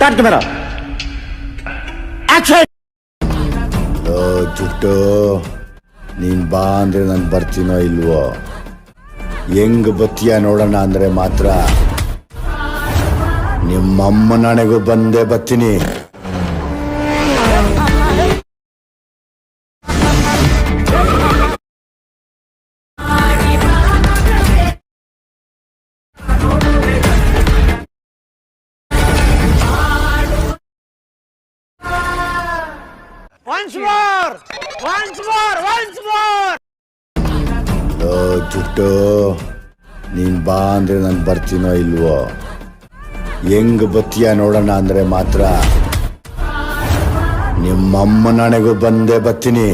Start camera action. ಜುಟ್ಟು ನೀನ್ ಬಾ ಅಂದ್ರೆ ನಾನು ಬರ್ತೀನೋ ಇಲ್ವೋ, ಹೆಂಗ್ ಬತ್ತೀಯ ನೋಡೋಣ ಅಂದ್ರೆ ಮಾತ್ರ ನಿಮ್ಮಮ್ಮ ನನಗೂ ಬಂದೇ ಬರ್ತೀನಿ. ಜುಟ್ಟು ನೀನ್ ಬಾ ಅಂದ್ರೆ ನಾನು ಬರ್ತೀನೋ ಇಲ್ವೋ, ಹೆಂಗ್ ಬತ್ತೀಯ ನೋಡೋಣ ಅಂದ್ರೆ ಮಾತ್ರ ನಿಮ್ಮಮ್ಮ ನನಗೂ ಬಂದೇ ಬರ್ತೀನಿ.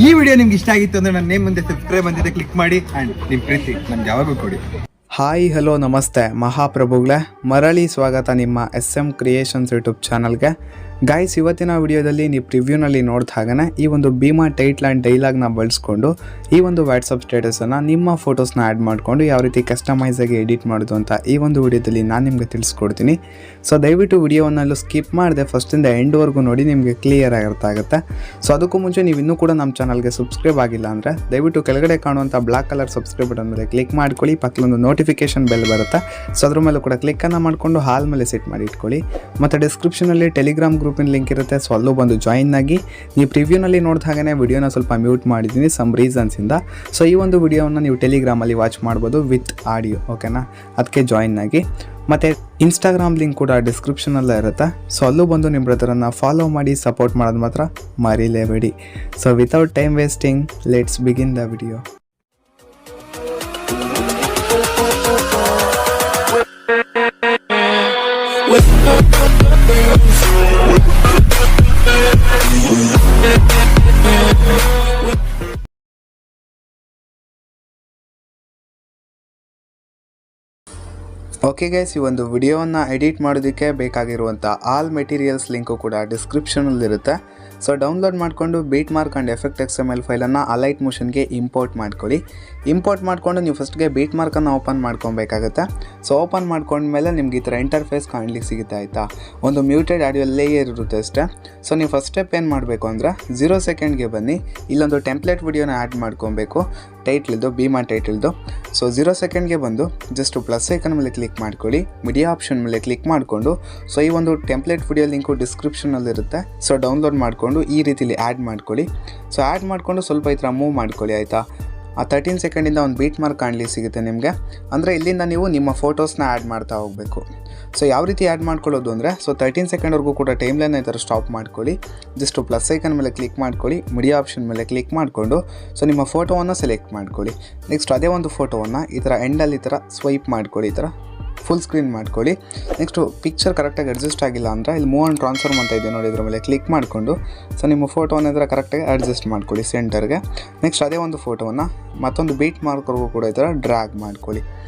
ಈ ವಿಡಿಯೋ ನಿಮ್ಗೆ ಇಷ್ಟ ಆಗಿತ್ತು ಅಂದ್ರೆ ನನ್ನ ನೇಮ್ ಮುಂದೆ ಸಬ್ಸ್ಕ್ರೈಬ್ ಅಂತಿದೆ ಕ್ಲಿಕ್ ಮಾಡಿ ಆ್ಯಂಡ್ ನಿಮ್ಮ ಪ್ರೀತಿ ನಮ್ಗೆ ಯಾವಾಗೂ ಕೊಡಿ. ಹಾಯ್ ಹಲೋ ನಮಸ್ತೆ ಮಹಾಪ್ರಭುಗಳೇ, ಮರಳಿ ಸ್ವಾಗತ ನಿಮ್ಮ SM ಕ್ರಿಯೇಷನ್ಸ್ ಯೂಟ್ಯೂಬ್ ಚಾನಲ್ಗೆ. ಗಾಯ್ಸ್, ಇವತ್ತಿನ ವಿಡಿಯೋದಲ್ಲಿ ನೀವು ಪ್ರಿವ್ಯೂನಲ್ಲಿ ನೋಡಿದ ಹಾಗೆ ಈ ಒಂದು ಭೀಮಾ ಟೈಟ್ಲ್ ಆ್ಯಂಡ್ ಡೈಲಾಗ್ನ ಬಳಸ್ಕೊಂಡು ಈ ಒಂದು ವಾಟ್ಸಪ್ ಸ್ಟೇಟಸನ್ನು ನಿಮ್ಮ ಫೋಟೋಸ್ನ ಆ್ಯಡ್ ಮಾಡಿಕೊಂಡು ಯಾವ ರೀತಿ ಕಸ್ಟಮೈಸಾಗಿ ಎಡಿಟ್ ಮಾಡೋದು ಅಂತ ಈ ಒಂದು ವಿಡಿಯೋದಲ್ಲಿ ನಾನು ನಿಮಗೆ ತಿಳಿಸ್ಕೊಡ್ತೀನಿ. ಸೊ ದಯವಿಟ್ಟು ವಿಡಿಯೋವನ್ನೆಲ್ಲೂ ಸ್ಕಿಪ್ ಮಾಡಿದೆ ಫಸ್ಟಿಂದ ಎಂಡ್ವರೆಗೂ ನೋಡಿ, ನಿಮಗೆ ಕ್ಲಿಯರ್ ಆಗಿರ್ತಾ ಆಗುತ್ತೆ. ಸೊ ಅದಕ್ಕೂ ಮುಂಚೆ ನೀವು ಇನ್ನೂ ಕೂಡ ನಮ್ಮ ಚಾನಲ್ಗೆ ಸಬ್ಸ್ಕ್ರೈಬ್ ಆಗಿಲ್ಲ ಅಂದರೆ ದಯವಿಟ್ಟು ಕೆಳಗಡೆ ಕಾಣುವಂಥ ಬ್ಲಾಕ್ ಕಲರ್ ಸಬ್ಸ್ಕ್ರೈಬ್ ಬಟನ್ ಮೇಲೆ ಕ್ಲಿಕ್ ಮಾಡ್ಕೊಳ್ಳಿ. ಪಕ್ಕದೊಂದು ನೋಟಿಫಿಕೇಶನ್ ಬೆಲ್ ಬರುತ್ತೆ, ಸೊ ಅದ್ರ ಮೇಲೆ ಕೂಡ ಕ್ಲಿಕ್ಕನ್ನು ಮಾಡಿಕೊಂಡು ಹಾಲ್ ಮೇಲೆ ಸೆಟ್ ಮಾಡಿ ಇಟ್ಕೊಳ್ಳಿ. ಮತ್ತು ಡಿಸ್ಕ್ರಿಪ್ಷನಲ್ಲಿ ಟೆಲಿಗ್ರಾಮ್ ಗ್ರೂಪಿನ ಲಿಂಕ್ ಇರುತ್ತೆ, ಸೊ ಅಲ್ಲೂ ಬಂದು ಜಾಯಿನ್ ಆಗಿ. ನೀವು ಪ್ರಿವ್ಯೂನಲ್ಲಿ ನೋಡಿದ ಹಾಗೆ ವಿಡಿಯೋನ ಸ್ವಲ್ಪ ಮ್ಯೂಟ್ ಮಾಡಿದ್ದೀನಿ ಸಮ್ ರೀಸನ್ಸಿಂದ. ಸೊ ಈ ಒಂದು ವಿಡಿಯೋವನ್ನು ನೀವು ಟೆಲಿಗ್ರಾಮಲ್ಲಿ ವಾಚ್ ಮಾಡ್ಬೋದು ವಿತ್ ಆಡಿಯೋ, ಓಕೆನಾ? ಅದಕ್ಕೆ ಜಾಯಿನ್ ಆಗಿ. ಮತ್ತು ಇನ್ಸ್ಟಾಗ್ರಾಮ್ ಲಿಂಕ್ ಕೂಡ ಡಿಸ್ಕ್ರಿಪ್ಷನಲ್ಲೇ ಇರುತ್ತೆ, ಸೊ ಅಲ್ಲೂ ಬಂದು ನಿಮ್ಮ ಬ್ರದರನ್ನು ಫಾಲೋ ಮಾಡಿ ಸಪೋರ್ಟ್ ಮಾಡೋದು ಮಾತ್ರ ಮರೀಲೇಬೇಡಿ. So without time wasting let's begin the video. Okay guys, ಈ ಒಂದು ವಿಡಿಯೋವನ್ನು ಎಡಿಟ್ ಮಾಡೋದಕ್ಕೆ ಬೇಕಾಗಿರುವಂಥ ಆಲ್ ಮೆಟೀರಿಯಲ್ಸ್ ಲಿಂಕು ಕೂಡ ಡಿಸ್ಕ್ರಿಪ್ಷನಲ್ಲಿರುತ್ತೆ. ಸೊ ಡೌನ್ಲೋಡ್ ಮಾಡಿಕೊಂಡು beet mark and effect XML ಫೈಲನ್ನು ಅಲೈಟ್ ಮೋಷನ್ಗೆ ಇಂಪೋರ್ಟ್ ಮಾಡ್ಕೊಳ್ಳಿ. ಇಂಪೋರ್ಟ್ ಮಾಡಿಕೊಂಡು ನೀವು ಫಸ್ಟ್ಗೆ ಬೀಟ್ ಮಾರ್ಕನ್ನು ಓಪನ್ ಮಾಡ್ಕೊಬೇಕಾಗುತ್ತೆ. ಸೊ ಓಪನ್ ಮಾಡ್ಕೊಂಡ್ಮೇಲೆ ನಿಮ್ಗೆ ಈ ಥರ ಇಂಟರ್ಫೇಸ್ ಕಾಣ್ಲಿಕ್ಕೆ ಸಿಗುತ್ತೆ, ಆಯಿತಾ? ಒಂದು ಮ್ಯೂಟೆಡ್ ಆಡಿಯೋ ಲೇಯರ್ ಇರುತ್ತೆ ಅಷ್ಟೇ. ಸೊ ನೀವು ಫಸ್ಟ್ ಸ್ಟೆಪ್ ಏನು ಮಾಡಬೇಕು ಅಂದರೆ 0 ಸೆಕೆಂಡ್ಗೆ ಬನ್ನಿ, ಇಲ್ಲೊಂದು ಟೆಂಪ್ಲೇಟ್ ವಿಡಿಯೋನ ಆ್ಯಡ್ ಮಾಡ್ಕೊಬೇಕು, ಟೈಟ್ಲಿದ್ದು ಭೀಮಾ ಟೈಟ್ಲಿದ್ದು. ಸೊ 0 ಸೆಕೆಂಡ್ಗೆ ಬಂದು ಜಸ್ಟ್ ಪ್ಲಸ್ ಐಕನ್ ಮೇಲೆ ಕ್ಲಿಕ್ ಮಾಡ್ಕೊಳ್ಳಿ, ಮೀಡಿಯಾ ಆಪ್ಷನ್ ಮೇಲೆ ಕ್ಲಿಕ್ ಮಾಡಿಕೊಂಡು ಸೊ ಈ ಒಂದು ಟೆಂಪ್ಲೇಟ್ ವಿಡಿಯೋ ಲಿಂಕು ಡಿಸ್ಕ್ರಿಪ್ಷನಲ್ಲಿರುತ್ತೆ. ಸೊ ಡೌನ್ಲೋಡ್ ಮಾಡಿಕೊಂಡು ಈ ರೀತಿಲಿ ಆ್ಯಡ್ ಮಾಡ್ಕೊಳ್ಳಿ. ಸೊ ಆ್ಯಡ್ ಮಾಡಿಕೊಂಡು ಸ್ವಲ್ಪ ಈ ಥರ ಮೂವ್ ಮಾಡ್ಕೊಳ್ಳಿ, ಆಯಿತಾ? ಆ 13 ಸೆಕೆಂಡಿಂದ ಒಂದು ಬೀಟ್ ಮಾರ್ಕ್ ಕಾಣಲಿಕ್ಕೆ ಸಿಗುತ್ತೆ ನಿಮಗೆ. ಅಂದರೆ ಇಲ್ಲಿಂದ ನೀವು ನಿಮ್ಮ ಫೋಟೋಸ್ನ ಆ್ಯಡ್ ಮಾಡ್ತಾ ಹೋಗಬೇಕು. ಸೊ ಯಾವ ರೀತಿ ಆ್ಯಡ್ ಮಾಡ್ಕೊಳ್ಳೋದು ಅಂದರೆ, ಸೊ 13 ಸೆಕೆಂಡ್ವರೆಗೂ ಕೂಡ ಟೈಮ್ ಲೈನ್ ಈ ಥರ ಸ್ಟಾಪ್ ಮಾಡ್ಕೊಳ್ಳಿ. ಜಸ್ಟ್ ಪ್ಲಸ್ ಐಕನ್ ಮೇಲೆ ಕ್ಲಿಕ್ ಮಾಡ್ಕೊಳ್ಳಿ, ಮೀಡಿಯಾ ಆಪ್ಷನ್ ಮೇಲೆ ಕ್ಲಿಕ್ ಮಾಡಿಕೊಂಡು ಸೊ ನಿಮ್ಮ ಫೋಟೋವನ್ನು ಸೆಲೆಕ್ಟ್ ಮಾಡ್ಕೊಳ್ಳಿ. ನೆಕ್ಸ್ಟ್ ಅದೇ ಒಂದು ಫೋಟೋವನ್ನು ಈ ಥರ ಎಂಡಲ್ಲಿ ಈ ಥರ ಸ್ವೈಪ್ ಮಾಡ್ಕೊಳ್ಳಿ, ಈ ಥರ ಫುಲ್ ಸ್ಕ್ರೀನ್ ಮಾಡ್ಕೊಳ್ಳಿ. ನೆಕ್ಸ್ಟು ಪಿಕ್ಚರ್ ಕರೆಕ್ಟಾಗಿ ಅಡ್ಜಸ್ಟ್ ಆಗಿಲ್ಲ ಅಂದರೆ ಇಲ್ಲಿ ಮೂವ್ ಆ್ಯಂಡ್ ಟ್ರಾನ್ಸ್ಫಾರ್ಮ್ ಅಂತ ಇದೆ ನೋಡಿ, ಇದ್ರ ಮೇಲೆ ಕ್ಲಿಕ್ ಮಾಡಿಕೊಂಡು ಸೊ ನಿಮ್ಮ ಫೋಟೋವನ್ನು ಈ ಥರ ಕರೆಕ್ಟಾಗಿ ಅಡ್ಜಸ್ಟ್ ಮಾಡ್ಕೊಳ್ಳಿ ಸೆಂಟರ್ಗೆ. ನೆಕ್ಸ್ಟ್ ಅದೇ ಒಂದು ಫೋಟೋವನ್ನು ಮತ್ತೊಂದು ಬೀಟ್ ಮಾರ್ಕ್ವರೆಗೂ ಕೂಡ ಈ ಥರ ಡ್ರ್ಯಾಗ್ ಮಾಡ್ಕೊಳ್ಳಿ.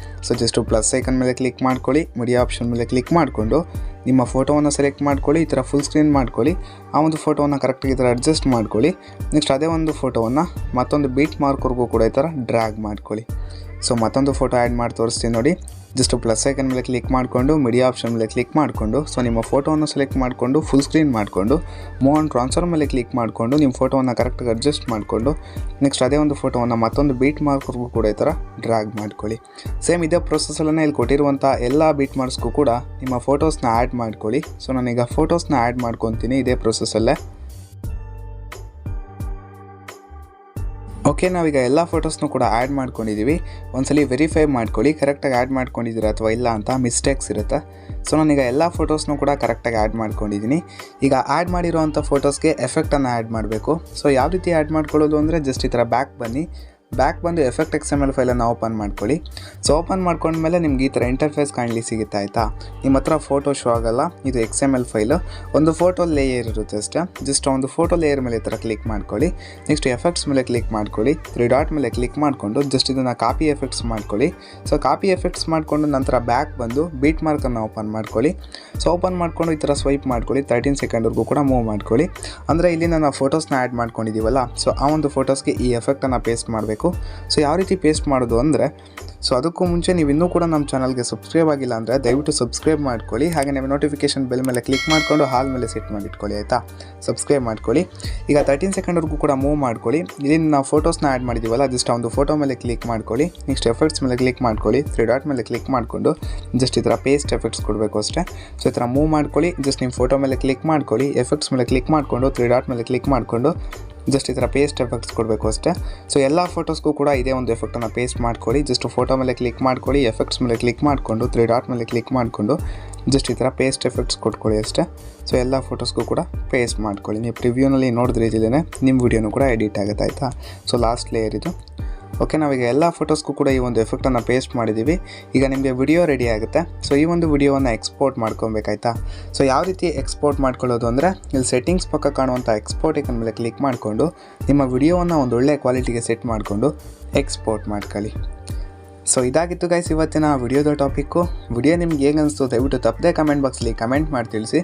ಸೊ ಜಸ್ಟು ಪ್ಲಸ್ ಐಕನ್ ಮೇಲೆ ಕ್ಲಿಕ್ ಮಾಡ್ಕೊಳ್ಳಿ, ಮೀಡಿಯಾ ಆಪ್ಷನ್ ಮೇಲೆ ಕ್ಲಿಕ್ ಮಾಡಿಕೊಂಡು ನಿಮ್ಮ ಫೋಟೋವನ್ನು ಸೆಲೆಕ್ಟ್ ಮಾಡ್ಕೊಳ್ಳಿ, ಈ ಥರ ಫುಲ್ ಸ್ಕ್ರೀನ್ ಮಾಡ್ಕೊಳ್ಳಿ. ಆ ಒಂದು ಫೋಟೋವನ್ನು ಕರೆಕ್ಟಾಗಿ ಈ ಥರ ಅಡ್ಜಸ್ಟ್ ಮಾಡ್ಕೊಳ್ಳಿ. ನೆಕ್ಸ್ಟ್ ಅದೇ ಒಂದು ಫೋಟೋವನ್ನು ಮತ್ತೊಂದು ಬೀಟ್ ಮಾರ್ಕ್ವರೆಗೂ ಕೂಡ ಈ ಥರ ಡ್ರ್ಯಾಗ್ ಮಾಡ್ಕೊಳ್ಳಿ. ಸೊ ಮತ್ತೊಂದು ಫೋಟೋ ಆ್ಯಡ್ ಮಾಡಿ ತೋರಿಸ್ತೀನಿ ನೋಡಿ. ಜಸ್ಟ್ ಪ್ಲಸ್ ಐಕನ್ ಮೇಲೆ ಕ್ಲಿಕ್ ಮಾಡಿಕೊಂಡು ಮೀಡಿಯಾ ಆಪ್ಷನ್ ಮೇಲೆ ಕ್ಲಿಕ್ ಮಾಡಿಕೊಂಡು ಸೊ ನಿಮ್ಮ ಫೋಟೋವನ್ನು ಸೆಲೆಕ್ಟ್ ಮಾಡಿಕೊಂಡು ಫುಲ್ ಸ್ಕ್ರೀನ್ ಮಾಡಿಕೊಂಡು ಮೂವ್ ಆನ್ ಟ್ರಾನ್ಸ್ಫರ್ ಮೇಲೆ ಕ್ಲಿಕ್ ಮಾಡಿಕೊಂಡು ನಿಮ್ಮ ಫೋಟೋವನ್ನು ಕರೆಕ್ಟಾಗಿ ಅಡ್ಜಸ್ಟ್ ಮಾಡಿಕೊಂಡು ನೆಕ್ಸ್ಟ್ ಅದೇ ಒಂದು ಫೋಟೋವನ್ನು ಮತ್ತೊಂದು ಬೀಟ್ ಮಾರ್ಕ್ವರೆಗೂ ಕೂಡ ಈ ಥರ ಡ್ರ್ಯಾಗ್ ಮಾಡ್ಕೊಳ್ಳಿ. ಸೇಮ್ ಇದೇ ಪ್ರೊಸೆಸಲ್ಲೇ ಇಲ್ಲಿ ಕೊಟ್ಟಿರುವಂಥ ಎಲ್ಲ ಬೀಟ್ ಮಾರ್ಕ್ಸ್ಗೂ ಕೂಡ ನಿಮ್ಮ ಫೋಟೋಸ್ನ ಆ್ಯಡ್ ಮಾಡ್ಕೊಳ್ಳಿ. ಸೊ ನಾನೀಗ ಫೋಟೋಸ್ನ ಆ್ಯಡ್ ಮಾಡ್ಕೊತೀನಿ ಇದೇ ಪ್ರೊಸೆಸಲ್ಲೇ. ಓಕೆ, ನಾವೀಗ ಎಲ್ಲ ಫೋಟೋಸ್ನೂ ಕೂಡ ಆ್ಯಡ್ ಮಾಡ್ಕೊಂಡಿದ್ದೀವಿ. ಒಂದ್ಸಲಿ ವೆರಿಫೈ ಮಾಡ್ಕೊಳ್ಳಿ ಕರೆಕ್ಟಾಗಿ ಆ್ಯಡ್ ಮಾಡ್ಕೊಂಡಿದ್ದೀರ ಅಥವಾ ಇಲ್ಲ ಅಂತ, ಮಿಸ್ಟೇಕ್ಸ್ ಇರುತ್ತೆ. ಸೊ ನಾನೀಗ ಎಲ್ಲ ಫೋಟೋಸ್ನೂ ಕೂಡ ಕರೆಕ್ಟಾಗಿ ಆ್ಯಡ್ ಮಾಡ್ಕೊಂಡಿದ್ದೀನಿ. ಈಗ ಆ್ಯಡ್ ಮಾಡಿರೋವಂಥ ಫೋಟೋಸ್ಗೆ ಎಫೆಕ್ಟನ್ನು ಆ್ಯಡ್ ಮಾಡಬೇಕು. ಸೊ ಯಾವ ರೀತಿ ಆ್ಯಡ್ ಮಾಡ್ಕೊಳ್ಳೋದು ಅಂದರೆ ಜಸ್ಟ್ ಈ ಥರ ಬ್ಯಾಕ್ ಬನ್ನಿ, ಬ್ಯಾಕ್ ಬಂದು ಎಫೆಕ್ಟ್ XML ಫೈಲನ್ನು ಓಪನ್ ಮಾಡ್ಕೊಳ್ಳಿ. ಸೊ ಓಪನ್ ಮಾಡ್ಕೊಂಡ್ಮೇಲೆ ನಿಮ್ಗೆ ಈ ಥರ ಇಂಟರ್ಫೇಸ್ ಕಾಣಲಿ ಸಿಗುತ್ತೆ ಆಯಿತಾ. ನಿಮ್ಮ ಹತ್ರ ಫೋಟೋ ಶೋ ಆಗಲ್ಲ, ಇದು XML ಫೈಲು. ಒಂದು ಫೋಟೋ ಲೇಯರ್ ಇರುತ್ತೆ ಅಷ್ಟೇ. ಜಸ್ಟ್ ಒಂದು ಫೋಟೋ ಲೇಯರ್ ಮೇಲೆ ಈ ಥರ ಕ್ಲಿಕ್ ಮಾಡ್ಕೊಳ್ಳಿ. ನೆಕ್ಸ್ಟ್ ಎಫೆಕ್ಟ್ಸ್ ಮೇಲೆ ಕ್ಲಿಕ್ ಮಾಡ್ಕೊಳ್ಳಿ. 3 ಡಾಟ್ ಮೇಲೆ ಕ್ಲಿಕ್ ಮಾಡಿಕೊಂಡು ಜಸ್ಟ್ ಇದನ್ನು ಕಾಪಿ ಎಫೆಕ್ಟ್ಸ್ ಮಾಡ್ಕೊಳ್ಳಿ. ಸೊ ಕಾಪಿ ಎಫೆಕ್ಟ್ಸ್ ಮಾಡಿಕೊಂಡು ನಂತರ ಬ್ಯಾಕ್ ಬಂದು ಬೀಟ್ ಮಾರ್ಕನ್ನು ಓಪನ್ ಮಾಡ್ಕೊಳ್ಳಿ. ಸೊ ಓಪನ್ ಮಾಡಿಕೊಂಡು ಈ ಥರ ಸ್ವೈಪ್ ಮಾಡ್ಕೊಳ್ಳಿ. 13 ಸೆಕೆಂಡ್ವರೆಗೂ ಕೂಡ ಮೂವ್ ಮಾಡ್ಕೊಳ್ಳಿ. ಅಂದರೆ ಇಲ್ಲಿ ನಾನು ಫೋಟೋಸ್ನ ಆ್ಯಡ್ ಮಾಡ್ಕೊಂಡಿದ್ದೀವಲ್ಲ, ಸೊ ಆ ಒಂದು ಫೋಟೋಸ್ಗೆ ಈ ಎಫೆಕ್ಟನ್ನು ಪೇಸ್ಟ್ ಮಾಡಬೇಕು. ಸೊ ಯಾವ ರೀತಿ ಪೇಸ್ಟ್ ಮಾಡೋದು ಅಂದರೆ, ಸೊ ಅದಕ್ಕೂ ಮುಂಚೆ ನೀವು ಇನ್ನೂ ಕೂಡ ನಮ್ಮ ಚಾನಲ್ಗೆ ಸಬ್ಸ್ಕ್ರೈಬ್ ಆಗಿಲ್ಲ ಅಂದರೆ ದಯವಿಟ್ಟು ಸಬ್ಸ್ಕ್ರೈಬ್ ಮಾಡ್ಕೊಳ್ಳಿ. ಹಾಗೆ ನೀವು ನೋಟಿಫಿಕೇಷನ್ ಬೆಲ್ ಮೇಲೆ ಕ್ಲಿಕ್ ಮಾಡಿಕೊಂಡು ಹಾಲ್ ಮೇಲೆ ಸೆಟ್ ಮಾಡಿಟ್ಕೊಳ್ಳಿ ಆಯಿತಾ. ಸಬ್ಸ್ಕ್ರೈಬ್ ಮಾಡ್ಕೊಳ್ಳಿ. ಈಗ 13 ಸೆಕೆಂಡ್ವರೆಗೂ ಕೂಡ ಮೂವ್ ಮಾಡ್ಕೊಳ್ಳಿ. ಇಲ್ಲಿ ನಾವು ಫೋಟೋಸ್ನ ಆ್ಯಡ್ ಮಾಡಿದ್ದೀವಲ್ಲ, ಜಸ್ಟ್ ಒಂದು ಫೋಟೋ ಮೇಲೆ ಕ್ಲಿಕ್ ಮಾಡ್ಕೊಳ್ಳಿ. ನೆಕ್ಸ್ಟ್ ಎಫೆಕ್ಟ್ಸ್ ಮೇಲೆ ಕ್ಲಿಕ್ ಮಾಡ್ಕೊಳ್ಳಿ. 3 ಡಾಟ್ ಮೇಲೆ ಕ್ಲಿಕ್ ಮಾಡಿಕೊಂಡು ಜಸ್ಟ್ ಈ ಥರ ಪೇಸ್ಟ್ ಎಫೆಕ್ಟ್ಸ್ ಕೊಡಬೇಕು ಅಷ್ಟೇ. ಸೊ ಈ ಥರ ಮೂವ್ ಮಾಡ್ಕೊಳ್ಳಿ. ಜಸ್ಟ್ ನಿಮ್ಮ ಫೋಟೋ ಮೇಲೆ ಕ್ಲಿಕ್ ಮಾಡ್ಕೊಳ್ಳಿ. ಎಫೆಕ್ಟ್ಸ್ ಮೇಲೆ ಕ್ಲಿಕ್ ಮಾಡಿಕೊಂಡು 3 ಡಾಟ್ ಮೇಲೆ ಕ್ಲಿಕ್ ಮಾಡಿಕೊಂಡು ಜಸ್ಟ್ ಈ ಥರ ಪೇಸ್ಟ್ ಎಫೆಕ್ಟ್ಸ್ ಕೊಡಬೇಕು ಅಷ್ಟೇ. ಸೊ ಎಲ್ಲ ಫೋಟೋಸ್ಗೂ ಕೂಡ ಇದೇ ಒಂದು ಎಫೆಕ್ಟನ್ನು ಪೇಸ್ಟ್ ಮಾಡ್ಕೊಳ್ಳಿ. ಜಸ್ಟ್ ಫೋಟೋ ಮೇಲೆ ಕ್ಲಿಕ್ ಮಾಡ್ಕೊಳ್ಳಿ. ಎಫೆಕ್ಟ್ಸ್ ಮೇಲೆ ಕ್ಲಿಕ್ ಮಾಡಿಕೊಂಡು 3 ಡಾಟ್ ಮೇಲೆ ಕ್ಲಿಕ್ ಮಾಡಿಕೊಂಡು ಜಸ್ಟ್ ಈ ಥರ ಪೇಸ್ಟ್ ಎಫೆಕ್ಟ್ಸ್ ಕೊಟ್ಕೊಳ್ಳಿ ಅಷ್ಟೇ. ಸೊ ಎಲ್ಲ ಫೋಟೋಸ್ಗೂ ಕೂಡ ಪೇಸ್ಟ್ ಮಾಡ್ಕೊಳ್ಳಿ. ನೀವು ಪ್ರಿವ್ಯೂನಲ್ಲಿ ನೋಡಿದ್ರೆ ಇದೀನೇ ನಿಮ್ಮ ವಿಡಿಯೋನು ಕೂಡ ಎಡಿಟ್ ಆಗುತ್ತೆ ಆಯಿತಾ. ಸೊ ಲಾಸ್ಟ್ ಲೇಯರ್ ಇದು. ಓಕೆ, ನಾವೀಗ ಎಲ್ಲ ಫೋಟೋಸ್ಗೂ ಕೂಡ ಈ ಒಂದು ಎಫೆಕ್ಟನ್ನು ಪೇಸ್ಟ್ ಮಾಡಿದ್ದೀವಿ. ಈಗ ನಿಮಗೆ ವಿಡಿಯೋ ರೆಡಿ ಆಗುತ್ತೆ. ಸೊ ಈ ಒಂದು ವಿಡಿಯೋವನ್ನು ಎಕ್ಸ್ಪೋರ್ಟ್ ಮಾಡ್ಕೊಬೇಕಾಯ್ತಾ. ಸೊ ಯಾವ ರೀತಿ ಎಕ್ಸ್ಪೋರ್ಟ್ ಮಾಡ್ಕೊಳ್ಳೋದು ಅಂದರೆ, ಇಲ್ಲಿ ಸೆಟ್ಟಿಂಗ್ಸ್ ಪಕ್ಕ ಕಾಣುವಂಥ ಎಕ್ಸ್ಪೋರ್ಟ್ ಐಕನ್ ಮೇಲೆ ಕ್ಲಿಕ್ ಮಾಡಿಕೊಂಡು ನಿಮ್ಮ ವಿಡಿಯೋವನ್ನು ಒಂದು ಒಳ್ಳೆಯ ಕ್ವಾಲಿಟಿಗೆ ಸೆಟ್ ಮಾಡಿಕೊಂಡು ಎಕ್ಸ್ಪೋರ್ಟ್ ಮಾಡ್ಕೊಳ್ಳಿ. ಸೊ ಇದಾಗಿತ್ತು ಗೈಸ್ ಇವತ್ತಿನ ವಿಡಿಯೋದ ಟಾಪಿಕ್ಕು. ವಿಡಿಯೋ ನಿಮ್ಗೆ ಹೇಗೆ ಅನಿಸ್ತು ದಯವಿಟ್ಟು ತಪ್ಪದೆ ಕಮೆಂಟ್ ಬಾಕ್ಸಲ್ಲಿ ಕಮೆಂಟ್ ಮಾಡಿ ತಿಳಿಸಿ.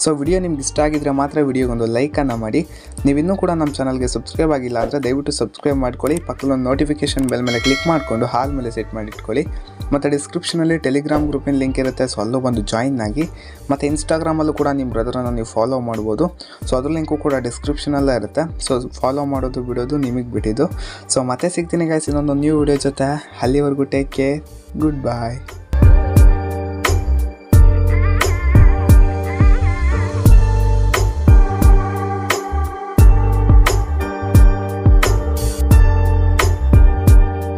ಸೊ ವಿಡಿಯೋ ನಿಮ್ಗೆ ಇಷ್ಟ ಆಗಿದ್ದರೆ ಮಾತ್ರ ವಿಡಿಯೋಗೊಂದು ಲೈಕನ್ನು ಮಾಡಿ. ನೀವಿನ್ನೂ ಕೂಡ ನಮ್ಮ ಚಾನಲ್ಗೆ ಸಬ್ಸ್ಕ್ರೈಬ್ ಆಗಿಲ್ಲ ಅಂದರೆ ದಯವಿಟ್ಟು ಸಬ್ಸ್ಕ್ರೈಬ್ ಮಾಡ್ಕೊಳ್ಳಿ. ಪಕ್ಕದಲ್ಲೊಂದು ನೋಟಿಫಿಕೇಷನ್ ಬೆಲ್ ಮೇಲೆ ಕ್ಲಿಕ್ ಮಾಡಿಕೊಂಡು ಹಾಲ್ ಮೇಲೆ ಸೆಟ್ ಮಾಡಿಟ್ಕೊಳ್ಳಿ. ಮತ್ತು ಡಿಸ್ಕ್ರಿಪ್ಷನಲ್ಲಿ ಟೆಲಿಗ್ರಾಮ್ ಗ್ರೂಪಿನ ಲಿಂಕ್ ಇರುತ್ತೆ. ಸೊ ಅಲ್ಲೂ ಬಂದು ಜಾಯಿನ್ ಆಗಿ. ಮತ್ತು ಇನ್ಸ್ಟಾಗ್ರಾಮಲ್ಲೂ ಕೂಡ ನಿಮ್ಮ ಬ್ರದರನ್ನು ನೀವು ಫಾಲೋ ಮಾಡ್ಬೋದು. ಸೊ ಅದ್ರ ಲಿಂಕು ಕೂಡ ಡಿಸ್ಕ್ರಿಪ್ಷನಲ್ಲೇ ಇರುತ್ತೆ. ಸೊ ಫಾಲೋ ಮಾಡೋದು ಬಿಡೋದು ನಿಮಗೆ ಬಿಟ್ಟಿದ್ದು. ಸೊ ಮತ್ತೆ ಸಿಗ್ತೀನಿ ಗೈಸ್ ಇನ್ನೊಂದು ನ್ಯೂ ವಿಡಿಯೋ ಜೊತೆ. ಅಲ್ಲಿವರೆಗೂ ಟೇಕ್ ಕೇರ್. ಗುಡ್ ಬಾಯ್.